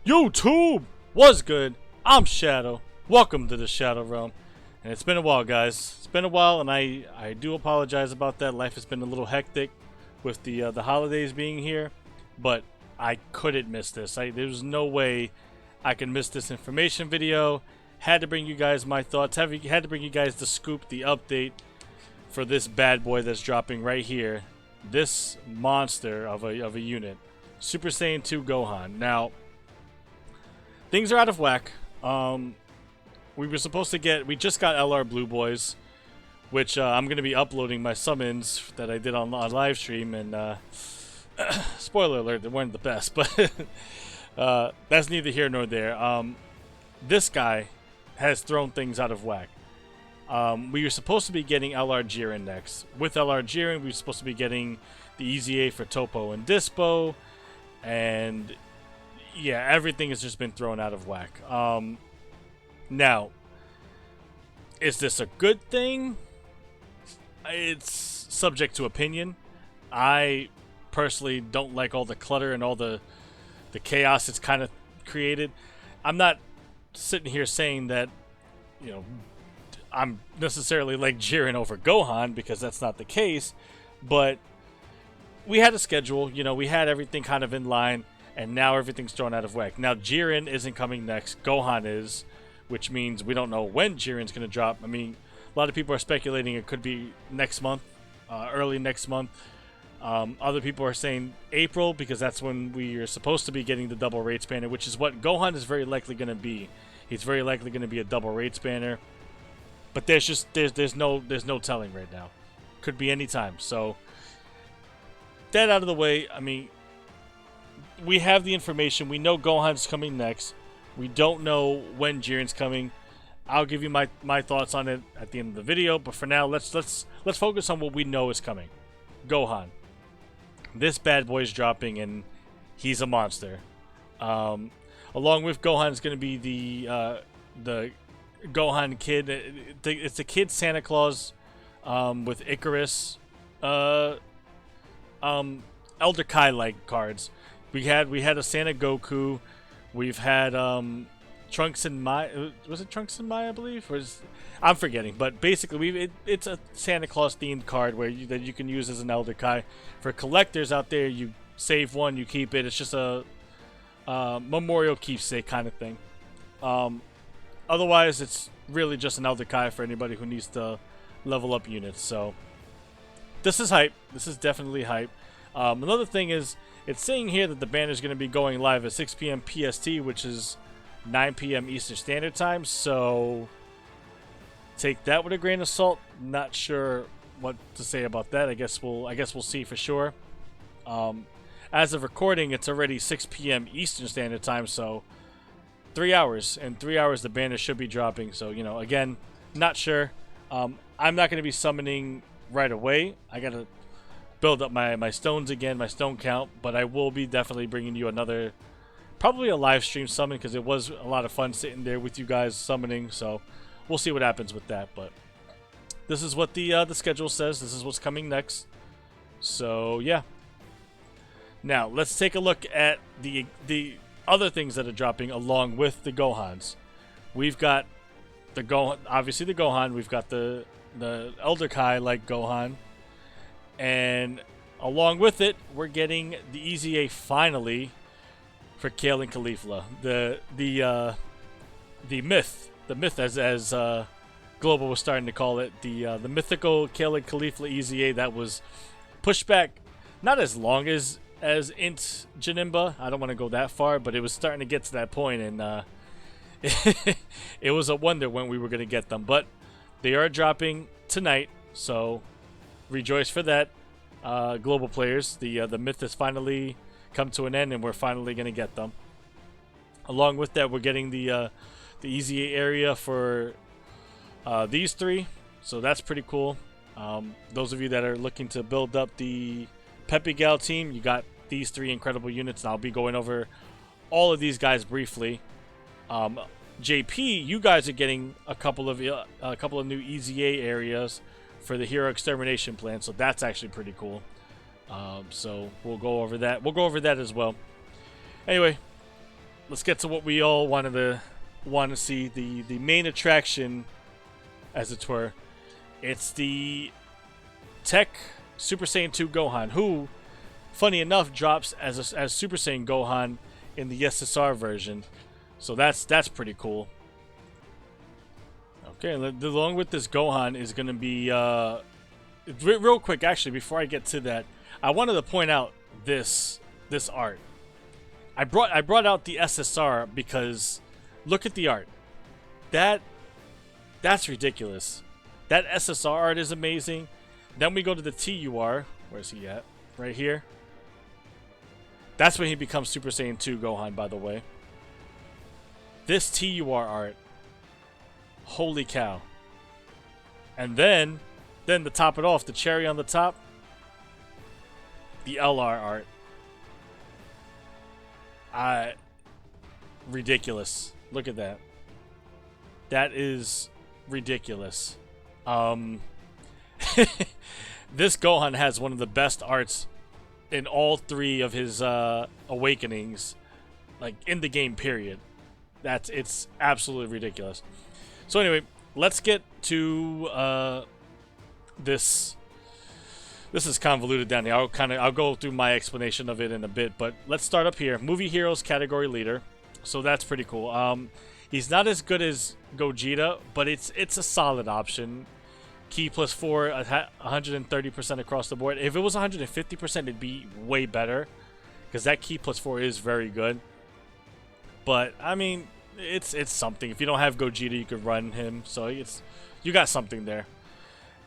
YouTube! What's good? I'm Shadow. Welcome to the Shadow Realm. And it's been a while, guys. It's been a while, and I do apologize about that. Life has been a little hectic with the holidays being here, but I couldn't miss this. There's no way I can miss this information video. Had to bring you guys my thoughts. Had to bring you guys the scoop, the update for this bad boy that's dropping right here. This monster of a unit, Super Saiyan 2 Gohan. Now, things are out of whack. We were supposed to get, we just got LR Blue Boys, which I'm going to be uploading my summons that I did on live stream, and spoiler alert, they weren't the best, but that's neither here nor there. This guy has thrown things out of whack. We were supposed to be getting LR Jiren next. With LR Jiren, we were supposed to be getting the EZA for Topo and Dispo, and yeah, everything has just been thrown out of whack. Now, is this a good thing? It's subject to opinion. I personally don't like all the clutter and all the chaos it's kind of created. I'm not sitting here saying that, you know, I'm necessarily like Jiren over Gohan, because that's not the case, but we had a schedule, you know, we had everything kind of in line, and now everything's thrown out of whack. Now Jiren isn't coming next, Gohan is, which means we don't know when Jiren's going to drop. I mean, a lot of people are speculating it could be next month, early next month. Other people are saying April, because that's when we are supposed to be getting the double rate spanner, which is what Gohan is very likely going to be. He's very likely going to be a double rate spanner, but there's no telling right now. Could be any time. So that out of the way. I mean, we have the information. We know Gohan's coming next. We don't know when Jiren's coming. I'll give you my thoughts on it at the end of the video, but for now, let's focus on what we know is coming. Gohan. This bad boy is dropping, and he's a monster. Along with Gohan is going to be the Gohan kid. It's the kid Santa Claus with Icarus, Elder Kai-like cards. We had a Santa Goku. We've had Trunks and Mai. Was it Trunks and Mai, I believe? I'm forgetting, but basically it's a Santa Claus themed card that you can use as an Elder Kai. For collectors out there, you save one, you keep it. It's just a memorial keepsake kind of thing. Otherwise, it's really just an Elder Kai for anybody who needs to level up units. So this is hype. This is definitely hype. Another thing is, it's saying here that the banner is going to be going live at 6 p.m. PST, which is 9 p.m. Eastern Standard Time. So take that with a grain of salt. Not sure what to say about that. I guess we'll see for sure. As of recording, it's already 6 p.m. Eastern Standard Time, so 3 hours. In 3 hours, the banner should be dropping. So, you know, again, not sure. I'm not going to be summoning right away. I got to build up my stones again, my stone count, but I will be definitely bringing you another, probably a live stream summon, because it was a lot of fun sitting there with you guys summoning. So we'll see what happens with that, but this is what the schedule says. This is what's coming next. So yeah. Now let's take a look at the other things that are dropping along with the Gohans. We've got the Gohan, obviously the Gohan. We've got the Elder Kai like Gohan. And along with it, we're getting the EZA finally for Kale and Caulifla. The myth as Global was starting to call it, the mythical Kale and Caulifla EZA that was pushed back not as long as Int Janemba. I don't want to go that far, but it was starting to get to that point, and it was a wonder when we were going to get them. But they are dropping tonight, so rejoice for that, global players. The myth has finally come to an end, and we're finally going to get them. Along with that, we're getting the EZA area for these three, so that's pretty cool. Those of you that are looking to build up the Pepe Gal team, you got these three incredible units, and I'll be going over all of these guys briefly. JP, you guys are getting a couple of new EZA areas for the Hero Extermination Plan, so that's actually pretty cool. So we'll go over that. We'll go over that as well. Anyway, let's get to what we all want to see, the main attraction, as it were. It's the TEQ Super Saiyan 2 Gohan, who, funny enough, drops as Super Saiyan Gohan in the SSR version. So that's pretty cool. Okay, along with this Gohan is going to be real quick. Actually, before I get to that, I wanted to point out this art. I brought out the SSR because look at the art. That's ridiculous. That SSR art is amazing. Then we go to the TUR. Where's he at? Right here. That's when he becomes Super Saiyan 2 Gohan, by the way. This TUR art. Holy cow. And then to top it off, the cherry on the top, the LR art. Ridiculous. Look at that. That is ridiculous. This Gohan has one of the best arts in all three of his awakenings, like in the game period. It's absolutely ridiculous. So anyway, let's get to this. This is convoluted down here. I'll go through my explanation of it in a bit, but let's start up here. Movie Heroes category leader. So that's pretty cool. He's not as good as Gogeta, but it's a solid option. Key +4, 130% across the board. If it was 150%, it'd be way better, because that Key +4 is very good. But I mean, it's something. If you don't have Gogeta, you could run him. So you got something there.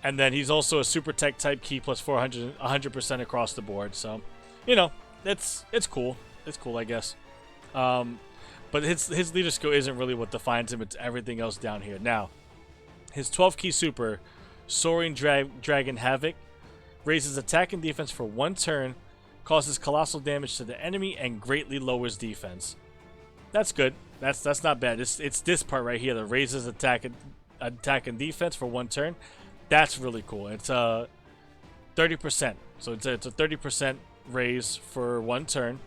And then he's also a Super Tech type, Key +400, 100% across the board. So, you know, it's cool. It's cool, I guess. But his leader skill isn't really what defines him. It's everything else down here. Now, his 12 key super, Soaring Dragon Havoc, raises attack and defense for 1 turn, causes colossal damage to the enemy, and greatly lowers defense. That's good. That's not bad. It's this part right here that raises attack and defense for 1 turn. That's really cool. It's 30%. So it's a 30% raise for 1 turn.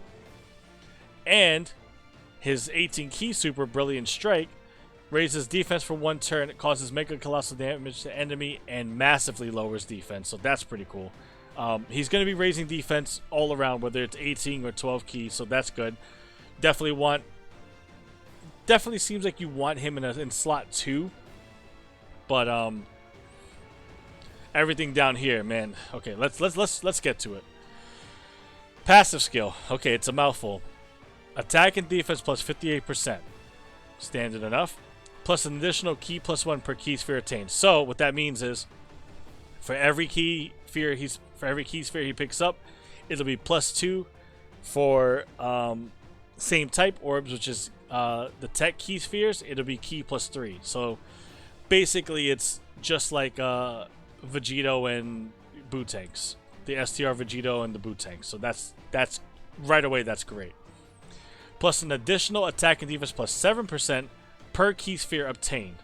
And his 18 key super, Brilliant Strike, raises defense for 1 turn, it causes mega colossal damage to enemy, and massively lowers defense. So that's pretty cool. He's going to be raising defense all around, whether it's 18 or 12 key, so that's good. Definitely seems like you want him in slot 2. But everything down here, man. Okay, let's get to it. Passive skill. Okay, it's a mouthful. Attack and defense plus 58%. Standard enough. Plus an additional key +1 per key sphere attained. So what that means is, for every key sphere he picks up, it'll be +2 for same type orbs, which is the tech key spheres. It'll be key +3. So basically, it's just like Vegito and Bootanks, the STR Vegito and the Bootanks. So that's right away. That's great. Plus an additional attack and defense plus 7% per key sphere obtained.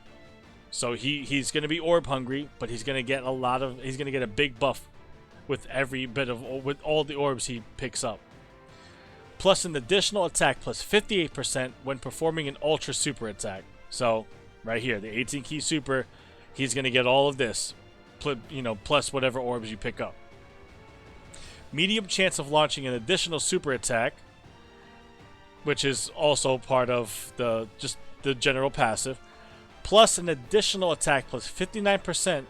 So he's going to be orb hungry, but he's going to get a big buff with with all the orbs he picks up. Plus an additional attack plus 58% when performing an ultra super attack. So right here, the 18 key super, he's going to get all of this, plus whatever orbs you pick up. Medium chance of launching an additional super attack, which is also part of the general passive, plus an additional attack plus 59%,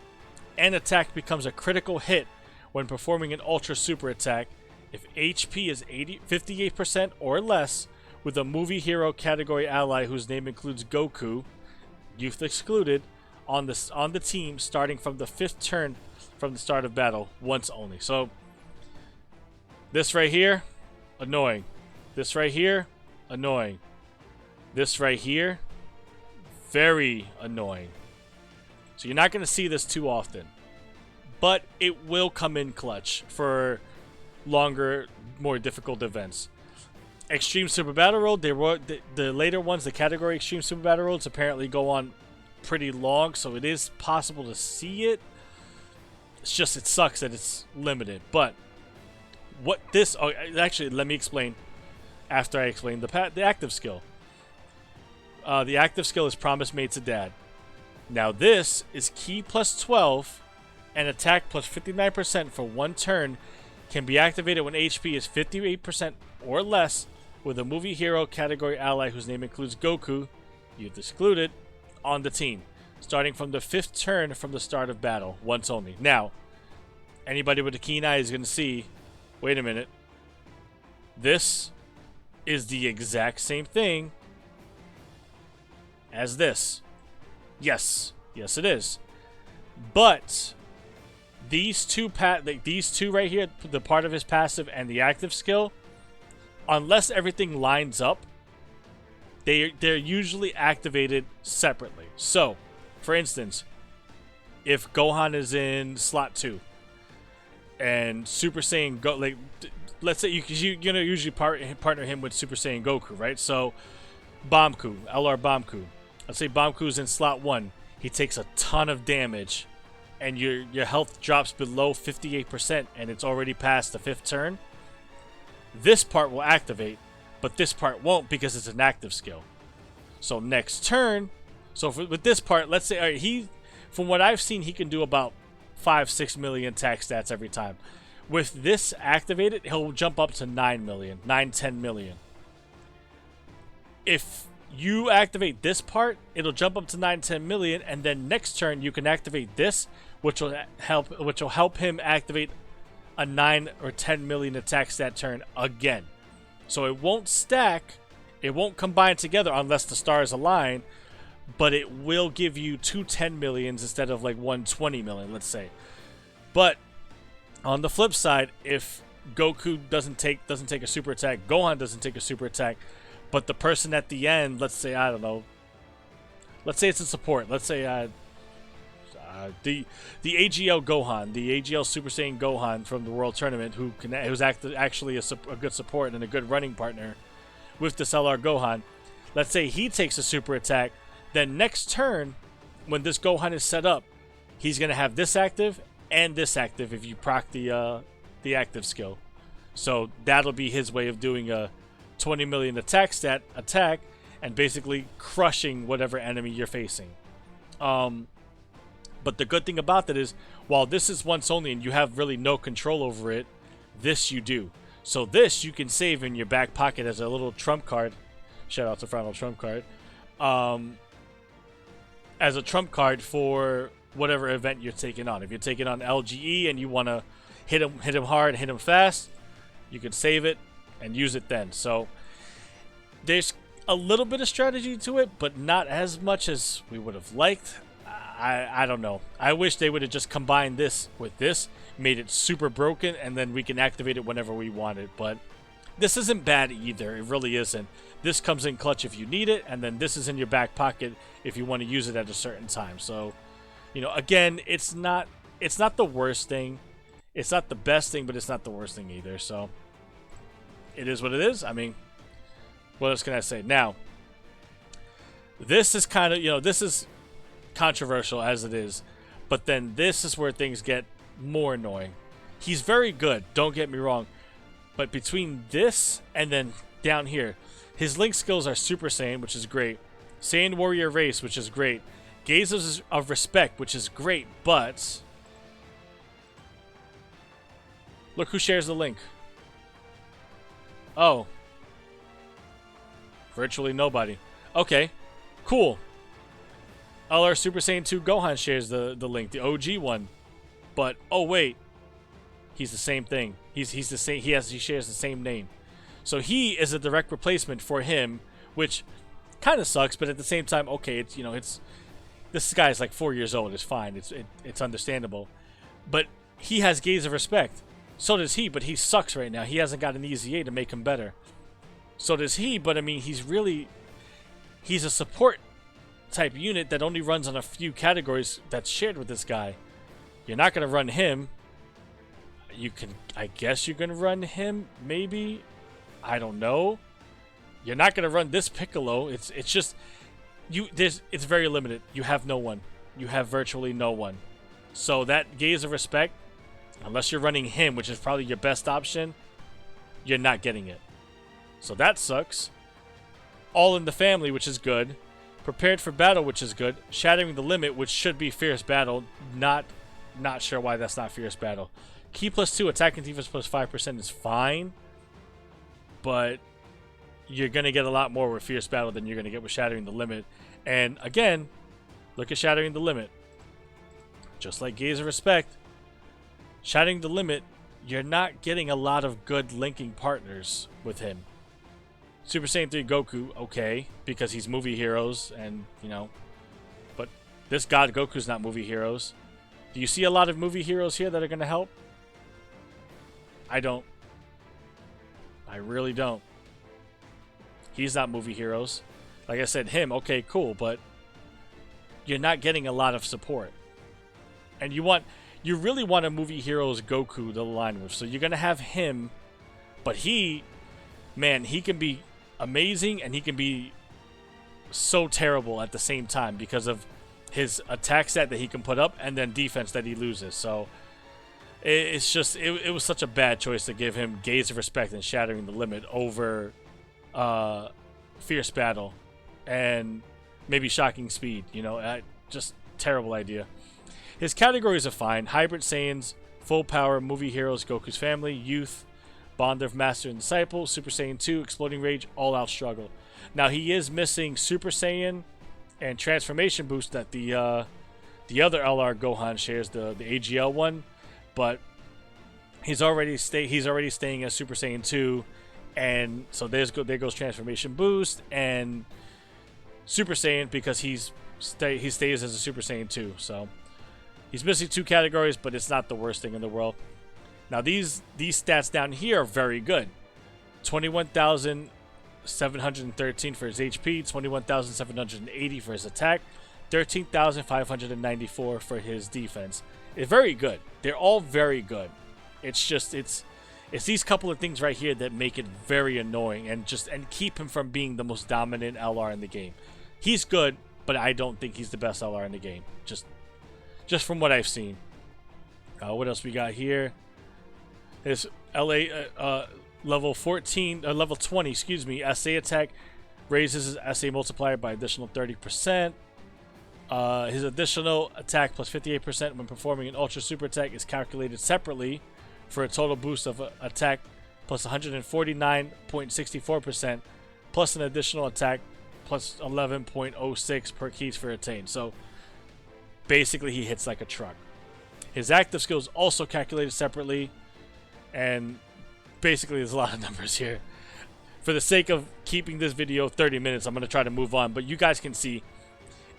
and attack becomes a critical hit when performing an ultra super attack if HP is 58% or less, with a movie hero category ally whose name includes Goku, youth excluded, on the team starting from the 5th turn from the start of battle, once only. So this right here, annoying. This right here, annoying. This right here, very annoying. So you're not going to see this too often, but it will come in clutch for longer, more difficult events. Extreme Super Battle Road, the later ones, the category Extreme Super Battle Roads apparently go on pretty long, so it is possible to see it. It's just, it sucks that it's limited. But what this, actually, let me explain after I explain the active skill. The active skill is Promise Made to Dad. Now this is Ki plus 12 and attack plus 59% for 1 turn. Can be activated when HP is 58% or less with a movie hero category ally whose name includes Goku, you've excluded, on the team. Starting from the 5th turn from the start of battle, once only. Now, anybody with a keen eye is going to see, wait a minute, this is the exact same thing as this. Yes, yes it is. But these two right here, the part of his passive and the active skill, unless everything lines up, they're usually activated separately. So, for instance, if Gohan is in slot 2 and Super Saiyan Go, like, let's say you usually partner him with Super Saiyan Goku, right? So Bomku, LR Bomku. Let's say Bomku's in slot 1. He takes a ton of damage and your health drops below 58% and it's already past the 5th turn. This part will activate, but this part won't because it's an active skill. So next turn, with this part, let's say, all right, from what I've seen, he can do about 5-6 million attack stats every time. With this activated, he'll jump up to 9 million, 9-10 million. If you activate this part, it'll jump up to 9-10 million, and then next turn you can activate this, which will help him activate a 9 or 10 million attack stat turn again. So it won't stack, it won't combine together unless the stars align, but it will give you 2 10 millions instead of like 1 20 million, let's say. But on the flip side, if Goku doesn't take a super attack, Gohan doesn't take a super attack, but the person at the end, let's say, I don't know, let's say it's a support, let's say the AGL Gohan, the AGL Super Saiyan Gohan from the World Tournament, who's actually a good support and a good running partner with this LR Gohan. Let's say he takes a super attack, then next turn, when this Gohan is set up, he's gonna have this active and this active if you proc the active skill. So that'll be his way of doing a 20 million attack and basically crushing whatever enemy you're facing. But the good thing about that is, while this is once only and you have really no control over it, this you do. So this you can save in your back pocket as a little trump card. Shout out to Final Trump Card. As a trump card for whatever event you're taking on. If you're taking on LGE and you want to hit him hard, hit him fast, you can save it and use it then. So there's a little bit of strategy to it, but not as much as we would have liked. I don't know. I wish they would have just combined this with this, made it super broken, and then we can activate it whenever we want it. But this isn't bad either. It really isn't. This comes in clutch if you need it, and then this is in your back pocket if you want to use it at a certain time. So, you know, again, it's not the worst thing. It's not the best thing, but it's not the worst thing either. So it is what it is. I mean, what else can I say? Now, this is kind of, this is controversial as it is, but then this is where things get more annoying. He's very good, don't get me wrong, but between this and then down here, his link skills are Super Saiyan, which is great, Saiyan Warrior Race, which is great, Gazes of Respect, which is great, but look who shares the link. Oh, virtually nobody. Okay, cool. LR Super Saiyan 2 Gohan shares the link, the OG one. But oh wait, he's the same thing. He's the same. He shares the same name. So he is a direct replacement for him, which kind of sucks. But at the same time, okay, this guy's like 4 years old. It's fine. It's understandable. But he has Gaze of Respect. So does he. But he sucks right now. He hasn't got an EZA to make him better. So does he. But I mean, he's a support type unit that only runs on a few categories that's shared with this guy. You're not going to run him. I guess you're going to run him, maybe. I don't know. You're not going to run this Piccolo. It's just it's very limited. You have no one. You have virtually no one. So that Gaze of Respect, unless you're running him, which is probably your best option, you're not getting it. So that sucks. All in the Family, which is good. Prepared for battle, which is good. Shattering the limit, which should be fierce battle. Not sure why that's not fierce battle. Key +2, attack and defense +5% is fine, but you're gonna get a lot more with fierce battle than you're gonna get with shattering the limit. And again, look at shattering the limit. Just like Gaze of Respect, shattering the limit, you're not getting a lot of good linking partners with him. Super Saiyan 3 Goku, okay, because he's movie heroes, and, you know, but this God Goku's not movie heroes. Do you see a lot of movie heroes here that are going to help? I don't. I really don't. He's not movie heroes. Like I said, him, okay, cool, but you're not getting a lot of support. And you really want a movie heroes Goku to align with, so you're going to have him, but man, he can be amazing and he can be so terrible at the same time because of his attack set that he can put up and then defense that he loses. So it's just it was such a bad choice to give him Gaze of Respect and Shattering the Limit over Fierce Battle and maybe Shocking Speed. You know, just terrible idea. His categories are fine: Hybrid Saiyans, Full Power, Movie Heroes, Goku's Family, Youth, Bond of Master and Disciple, Super Saiyan 2, Exploding Rage, All Out Struggle. Now he is missing Super Saiyan and Transformation Boost that the other LR Gohan shares, the AGL one, but he's already staying as Super Saiyan 2, and so there goes Transformation Boost and Super Saiyan because he stays as a Super Saiyan 2. So he's missing 2 categories, but it's not the worst thing in the world. Now these stats down here are very good. 21,713 for his HP, 21,780 for his attack, 13,594 for his defense. It's very good. They're all very good. It's just it's these couple of things right here that make it very annoying and keep him from being the most dominant LR in the game. He's good, but I don't think he's the best LR in the game. Just from what I've seen. What else we got here? His level 14, level 20, excuse me, SA attack raises his SA multiplier by additional 30%. His additional attack plus 58% when performing an Ultra Super attack is calculated separately for a total boost of attack plus 149.64% plus an additional attack plus 11.06 per keys for attain. So basically he hits like a truck. His active skills also calculated separately, and basically there's a lot of numbers here. For the sake of keeping this video 30 minutes, I'm going to try to move on, but you guys can see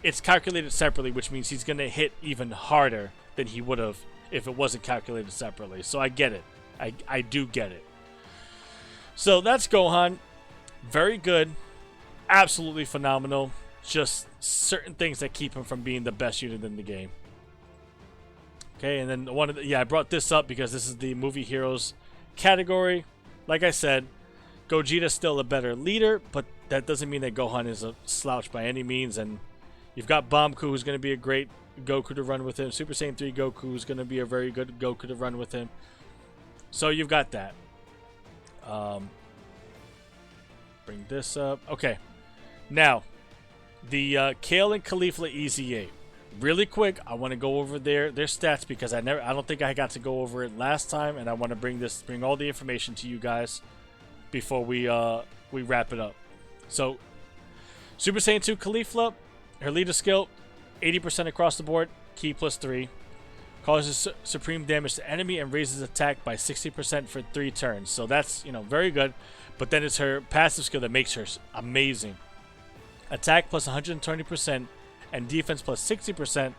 it's calculated separately, which means he's going to hit even harder than he would have if it wasn't calculated separately. So I get it. I do get it. So that's Gohan. Very good. Absolutely phenomenal. Just certain things that keep him from being the best unit in the game. Okay, and then I brought this up because this is the Movie Heroes category. Like I said, Gogeta's still a better leader, but that doesn't mean that Gohan is a slouch by any means. And you've got Bomku, who's going to be a great Goku to run with him. Super Saiyan 3 Goku is going to be a very good Goku to run with him. So you've got that. Bring this up. Okay. Now, the Kale and Caulifla EZ8. Really quick, I want to go over their stats because I don't think I got to go over it last time, and I want to bring all the information to you guys before we wrap it up. So, Super Saiyan 2 Caulifla, her leader skill, 80% across the board, key +3, causes supreme damage to enemy and raises attack by 60% for 3 turns. So that's, very good. But then it's her passive skill that makes her amazing. Attack plus 120%. And defense plus 60%,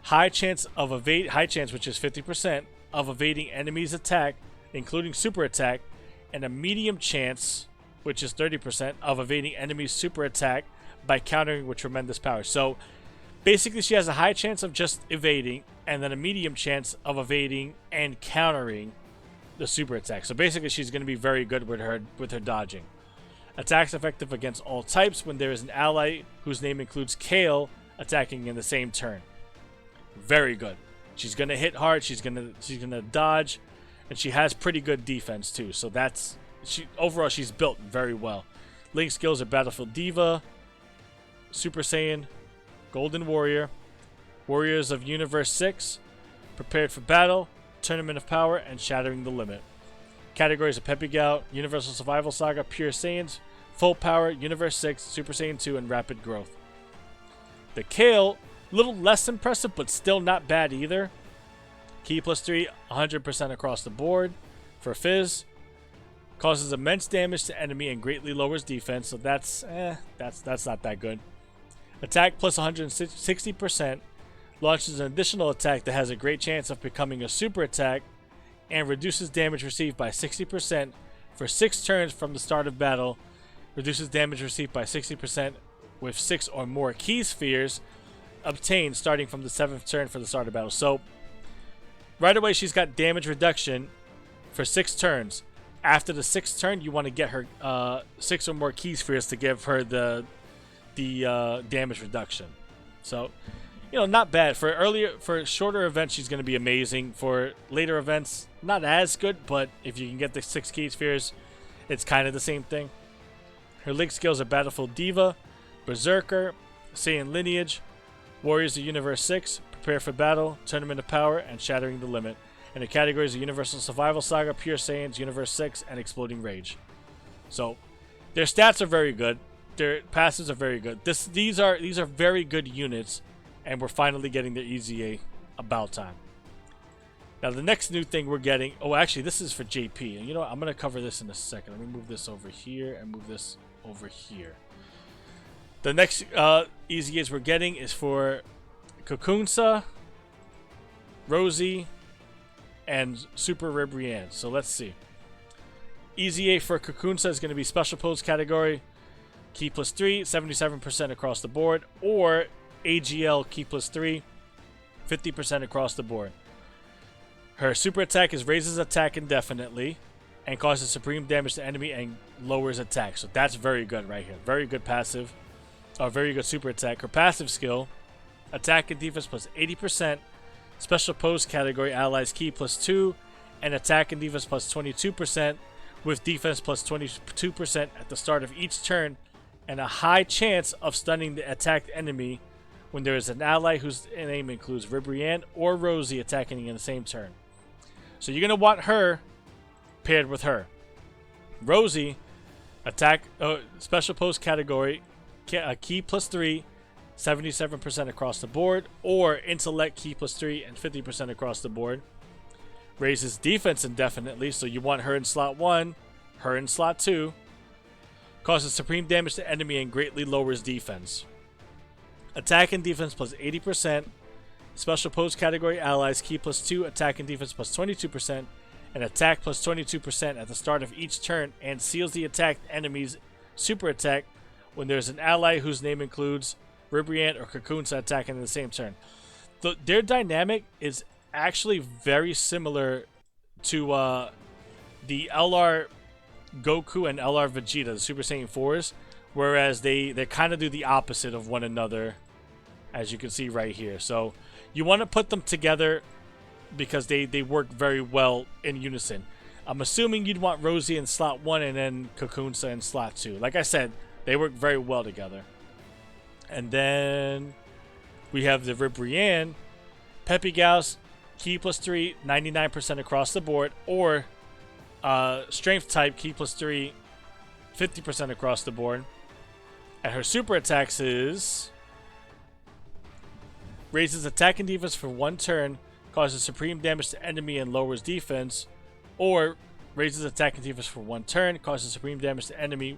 high chance, which is 50%, of evading enemies' attack, including super attack, and a medium chance, which is 30%, of evading enemies' super attack by countering with tremendous power. So basically she has a high chance of just evading, and then a medium chance of evading and countering the super attack. So basically she's going to be very good with her dodging. Attacks effective against all types when there is an ally whose name includes Kale attacking in the same turn. Very good. She's gonna hit hard. She's gonna dodge, and she has pretty good defense too. So overall she's built very well. Link skills are Battlefield Diva, Super Saiyan, Golden Warrior, Warriors of Universe 6, Prepared for Battle, Tournament of Power, and Shattering the Limit. Categories are Peppy Gal, Universal Survival Saga, Pure Saiyans, Full Power, Universe 6, Super Saiyan 2, and Rapid Growth. The Kale, a little less impressive, but still not bad either. Ki +3, 100% across the board. For Fizz, causes immense damage to enemy and greatly lowers defense, so that's not that good. Attack plus 160%, launches an additional attack that has a great chance of becoming a super attack, and reduces damage received by 60% for 6 turns from the start of battle. Reduces damage received by 60% with 6 or more Ki spheres obtained starting from the 7th turn for the start of battle. So right away she's got damage reduction for 6 turns. After the 6th turn, you want to get her 6 or more Ki spheres to give her the damage reduction. So, you know, not bad. For shorter events, she's going to be amazing. For later events, not as good, but if you can get the 6 Ki spheres, it's kind of the same thing. Her link skills are Battlefield Diva, Berserker, Saiyan Lineage, Warriors of Universe 6, Prepare for Battle, Tournament of Power, and Shattering the Limit. And the categories are Universal Survival Saga, Pure Saiyans, Universe 6, and Exploding Rage. So, their stats are very good. Their passes are very good. These are very good units, and we're finally getting the EZA about time. Now, the next new thing we're getting... Oh, actually, this is for JP. And you know what? I'm going to cover this in a second. Let me move this over here and move this over here. The next EZAs we're getting is for Cocoon, Rosie, and Super Ribrianne. So let's see. EZA for Cocoon is going to be Special Pose category, Ki +3, 77% across the board, or AGL Ki +3, 50% across the board. Her super attack is raises attack indefinitely and causes supreme damage to enemy and lowers attack. So that's very good right here. Very good passive. Very good super attack. Her passive skill, attack and defense plus 80%, Special Pose category allies Ki +2, and attack and defense plus 22%, with defense plus 22% at the start of each turn, and a high chance of stunning the attacked enemy when there is an ally whose name includes Ribrianne or Rosie attacking in the same turn. So you're going to want her paired with her. Rosie, attack, Special Pose category, Ki +3, 77% across the board, or Intellect Ki +3 and 50% across the board. Raises defense indefinitely, so you want her in slot 1, her in slot 2. Causes supreme damage to enemy and greatly lowers defense. Attack and defense plus 80%. Special Pose category allies Ki +2, attack and defense plus 22%, and attack plus 22% at the start of each turn, and seals the attacked enemy's super attack when there's an ally whose name includes Ribrianne or Cocoon attacking in the same turn. Their dynamic is actually very similar to the LR Goku and LR Vegeta, the Super Saiyan 4s, whereas they kind of do the opposite of one another, as you can see right here. So you want to put them together because they work very well in unison. I'm assuming you'd want Rosie in slot 1 and then Cocoon in slot 2. Like I said, they work very well together. And then we have the Ribrianne, Peppy Gauss, Ki +3, 99% across the board, or Strength type, Ki +3, 50% across the board. And her super attacks is raises attack and defense for 1 turn, causes supreme damage to enemy and lowers defense, or raises attack and defense for 1 turn, causes supreme damage to enemy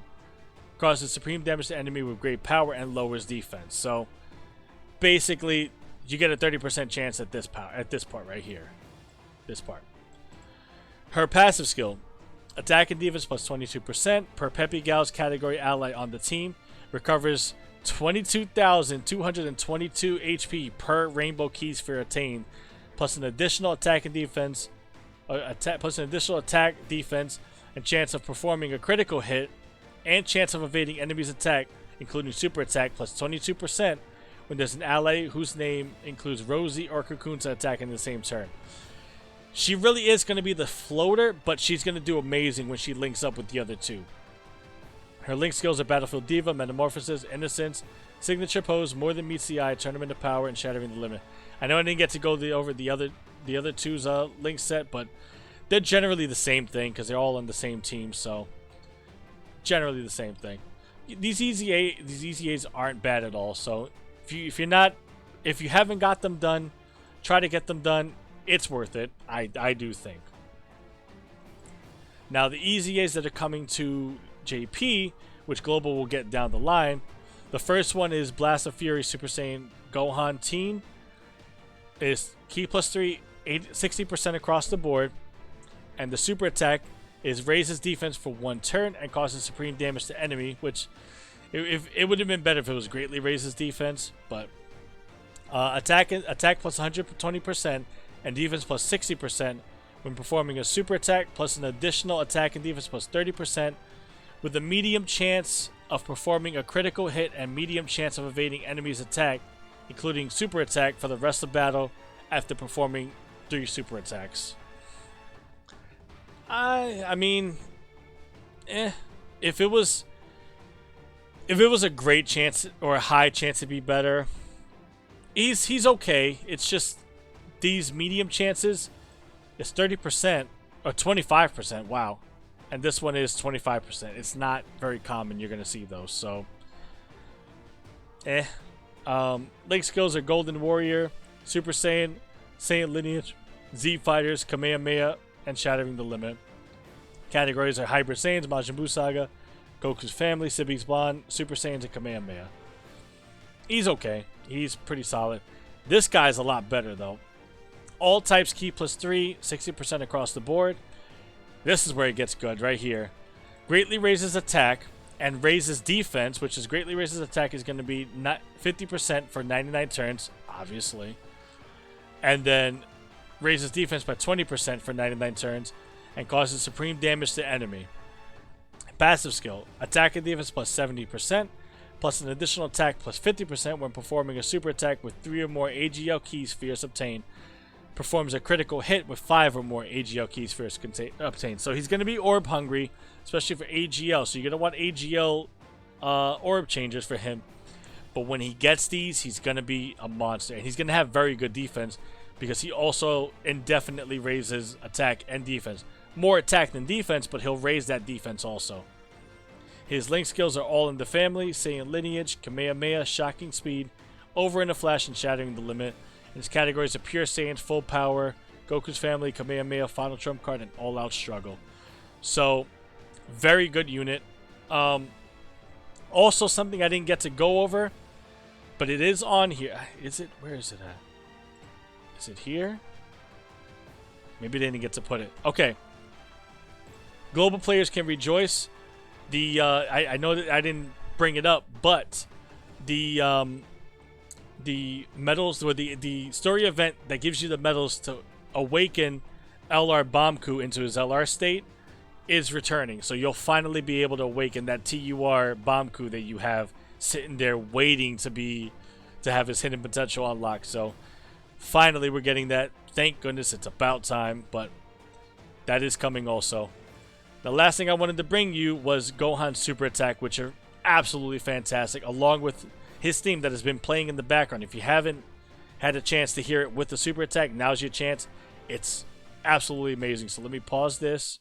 with great power and lowers defense. So basically, you get a 30% chance at this part right here. This part. Her passive skill, attack and defense plus 22% per Peppy Gal's category ally on the team, recovers 22,222 HP per Rainbow Ki sphere attained, plus an additional attack and defense, and chance of performing a critical hit, and chance of evading enemy's attack, including super attack, plus 22% when there's an ally whose name includes Rosie or Cocoon attacking in the same turn. She really is going to be the floater, but she's going to do amazing when she links up with the other two. Her link skills are Battlefield Diva, Metamorphosis, Innocence, Signature Pose, More Than Meets the Eye, Tournament of Power, and Shattering the Limit. I know I didn't get to go over the other two's link set, but they're generally the same thing because they're all on the same team, so generally the same thing. These EZAs aren't bad at all. So if you haven't got them done, try to get them done. It's worth it. I do think. Now the EZAs that are coming to JP, which Global will get down the line. The first one is Blast of Fury Super Saiyan Gohan Teen. Is Key +3, 60% across the board. And the super attack is raises defense for 1 turn and causes supreme damage to enemy, which it would have been better if it was greatly raises defense, but attack plus 120% and defense plus 60% when performing a super attack, plus an additional attack and defense plus 30%, with a medium chance of performing a critical hit and medium chance of evading enemy's attack, including super attack, for the rest of battle after performing 3 super attacks. I mean, if it was a great chance or a high chance to be better, he's okay. It's just these medium chances is 30% or 25%. Wow, and this one is 25%. It's not very common. You're gonna see those. So, link skills are Golden Warrior, Super Saiyan, Saiyan Lineage, Z Fighters, Kamehameha, and Shattering the Limit. Categories are Hybrid Saiyans, Majin Buu Saga, Goku's Family, Sibi's Bond, Super Saiyans, and Kamehameha. He's okay. He's pretty solid. This guy's a lot better, though. All types Key +3, 60% across the board. This is where it gets good, right here. Greatly raises attack and raises defense, which is greatly raises attack is going to be 50% for 99 turns, obviously. And then raises defense by 20% for 99 turns and causes supreme damage to enemy. Passive skill, attack and defense plus 70%, plus an additional attack plus 50% when performing a super attack with 3 or more AGL key spheres obtained. Performs a critical hit with 5 or more AGL key spheres obtained. So he's going to be orb hungry, especially for AGL. So you're going to want AGL orb changers for him. But when he gets these, he's going to be a monster. And he's going to have very good defense because he also indefinitely raises attack and defense. More attack than defense, but he'll raise that defense also. His link skills are All in the Family, Saiyan Lineage, Kamehameha, Shocking Speed, Over in a Flash, and Shattering the Limit. His categories are Pure Saiyans, Full Power, Goku's Family, Kamehameha, Final Trump Card, and All Out Struggle. So, very good unit. Also, something I didn't get to go over, but it is on here. Is it? Where is it at? Is it here? Maybe they didn't get to put it. Okay. Global players can rejoice. I know that I didn't bring it up, but the medals, or the story event that gives you the medals to awaken LR Bomku into his LR state is returning. So you'll finally be able to awaken that TUR Bomku that you have sitting there waiting to have his hidden potential unlocked. So finally we're getting that. Thank goodness, it's about time, but that is coming also. The last thing I wanted to bring you was Gohan's super attack, which are absolutely fantastic, along with his theme that has been playing in the background. If you haven't had a chance to hear it with the super attack, now's your chance. It's absolutely amazing. So let me pause this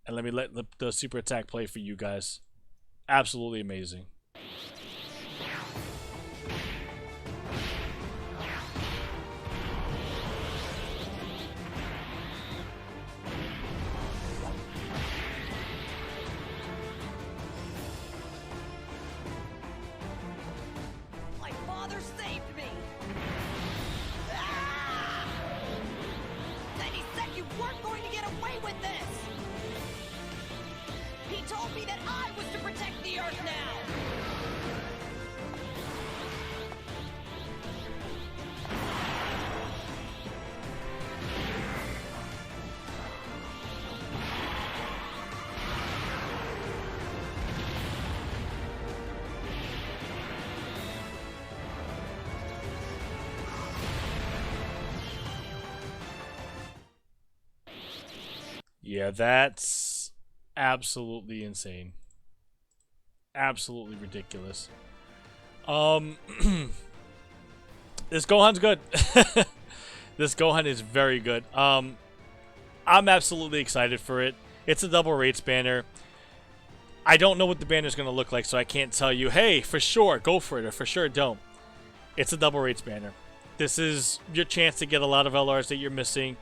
and let me let the super attack play for you guys. Absolutely amazing. Told me that I was to protect the Earth now! Yeah, that's absolutely insane. Absolutely ridiculous. This Gohan's good. This Gohan is very good. I'm absolutely excited for it. It's a double rates banner. I don't know what the banner is going to look like, so I can't tell you, hey, for sure, go for it, or for sure, don't. It's a double rates banner. This is your chance to get a lot of LRs that you're missing.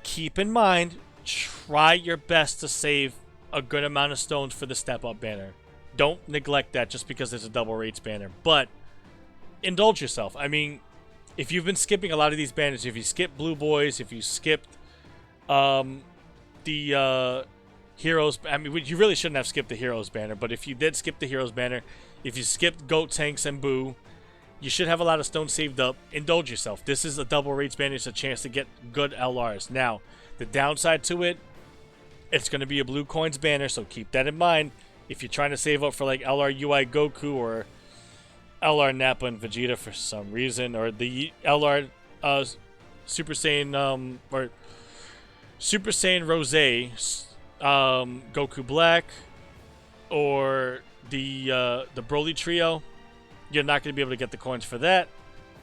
Keep in mind, try your best to save a good amount of stones for the step-up banner. Don't neglect that just because it's a double rates banner. But indulge yourself. I mean, if you've been skipping a lot of these banners, if you skip Blue Boys, if you skipped the Heroes, I mean, you really shouldn't have skipped the Heroes banner, but if you did skip the Heroes banner, if you skipped Goat Tanks and Boo, you should have a lot of stones saved up. Indulge yourself. This is a double rates banner. It's a chance to get good LRs. Now, the downside to it, it's going to be a blue coins banner, so keep that in mind. If you're trying to save up for like LR UI Goku or LR Nappa and Vegeta for some reason, or the LR Super Saiyan or Super Saiyan Rose Goku Black, or the Broly trio, you're not going to be able to get the coins for that.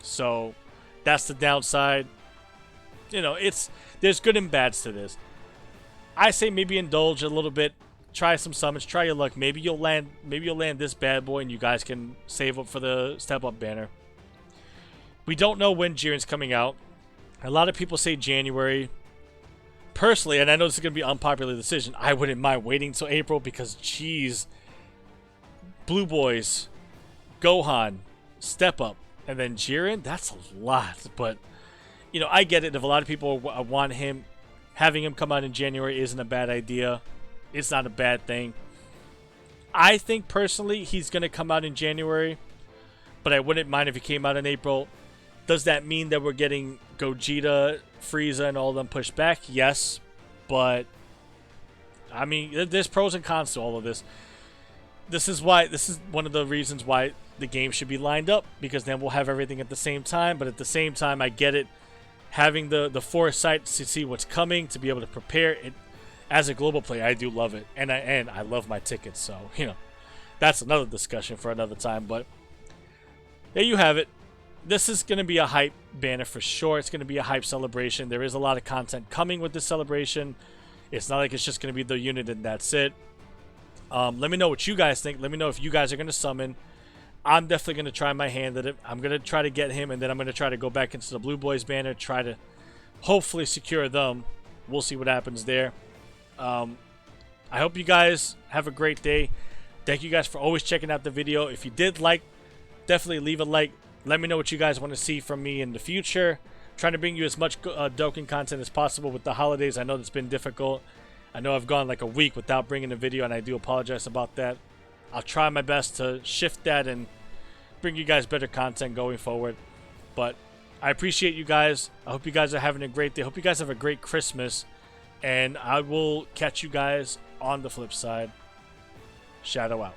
So that's the downside. You know, there's good and bads to this. I say maybe indulge a little bit, try some summons, try your luck. Maybe you'll land this bad boy, and you guys can save up for the step up banner. We don't know when Jiren's coming out. A lot of people say January. Personally, and I know this is going to be an unpopular decision, I wouldn't mind waiting until April because, geez, Blue Boys, Gohan, Step Up, and then Jiren, that's a lot. But, you know, I get it. If a lot of people want him, having him come out in January isn't a bad idea. It's not a bad thing. I think, personally, he's going to come out in January, but I wouldn't mind if he came out in April. Does that mean that we're getting Gogeta, Frieza, and all of them pushed back? Yes, but I mean, there's pros and cons to all of this. This is one of the reasons why the game should be lined up, because then we'll have everything at the same time. But at the same time, I get it. Having the foresight to see what's coming, to be able to prepare it as a global player, I do love it, and I love my tickets. So, you know, that's another discussion for another time. But there you have it. This is going to be a hype banner for sure. It's going to be a hype celebration. There is a lot of content coming with this celebration. It's not like it's just going to be the unit and that's it. Let me know what you guys think. Let me know if you guys are going to summon. I'm definitely going to try my hand at it. I'm going to try to get him, and then I'm going to try to go back into the Blue Boys banner, try to hopefully secure them. We'll see what happens there. I hope you guys have a great day. Thank you guys for always checking out the video. If you did like, definitely leave a like. Let me know what you guys want to see from me in the future. Trying to bring you as much Dokkan content as possible with the holidays. I know it's been difficult. I know I've gone like a week without bringing a video, and I do apologize about that. I'll try my best to shift that and bring you guys better content going forward. But I appreciate you guys. I hope you guys are having a great day. I hope you guys have a great Christmas. And I will catch you guys on the flip side. Shadow out.